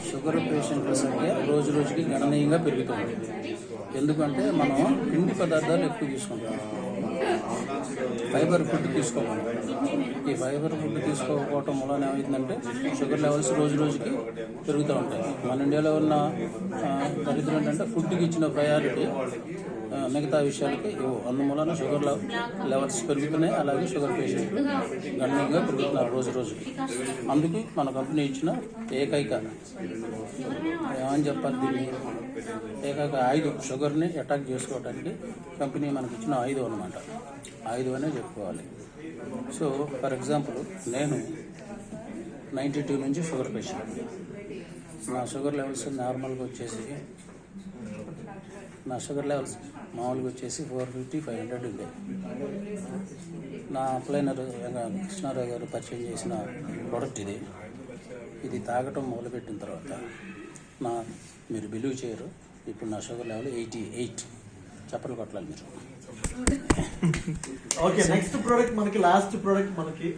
Sugar పేషెంట్ల సంఖ్య రోజు రోజుకి గణనీయంగా పెరుగుతుంది. ఎందుకంటే మనం పిండి పదార్థాలు ఎక్కువ తీసుకుంటాం, ఫైబర్ ఫుడ్ తీసుకోవాలి. ఈ ఫైబర్ ఫుడ్ తీసుకోకపోవటం వలన ఏమైందంటే షుగర్ లెవెల్స్ రోజు రోజుకి పెరుగుతూ ఉంటాయి. మన ఇండియాలో ఉన్న దరిద్రం ఏంటంటే ఫుడ్కి ఇచ్చిన ప్రయారిటీ మిగతా విషయాలకి అందువలన షుగర్ లెవెల్స్ పెరుగుతున్నాయి. అలాగే షుగర్ పేషెంట్లు గణనీయంగా పెరుగుతున్నారు రోజు రోజుకి. అందుకు మన కంపెనీ ఇచ్చిన ఏకైక ఏమని చెప్పాలి దీన్ని, ఏకైక ఆయుధం షుగర్ని అటాక్ చేసుకోవడానికి కంపెనీ మనకి ఇచ్చిన ఆయుధం అనమాట. ఆయుధం అనే చెప్పుకోవాలి. సో ఫర్ ఎగ్జాంపుల్ నేను 92 నుంచి షుగర్ పేషెంట్. నా షుగర్ లెవెల్స్ నార్మల్గా వచ్చేసి మామూలుగా వచ్చేసి 450, 500 ఉంది. నా అప్లైనర్ కృష్ణారావు గారు పరిచయం చేసిన ప్రోడక్ట్ ఇది తాగటం మొదలుపెట్టిన తర్వాత మీరు బిలీవ్ చేయరు, ఇప్పుడు నా షుగర్ లెవెల్ 88. చప్పట్లు కొట్టాలి మీరు. ఓకే, నెక్స్ట్ ప్రోడక్ట్ మనకి లాస్ట్ ప్రోడక్ట్ మనకి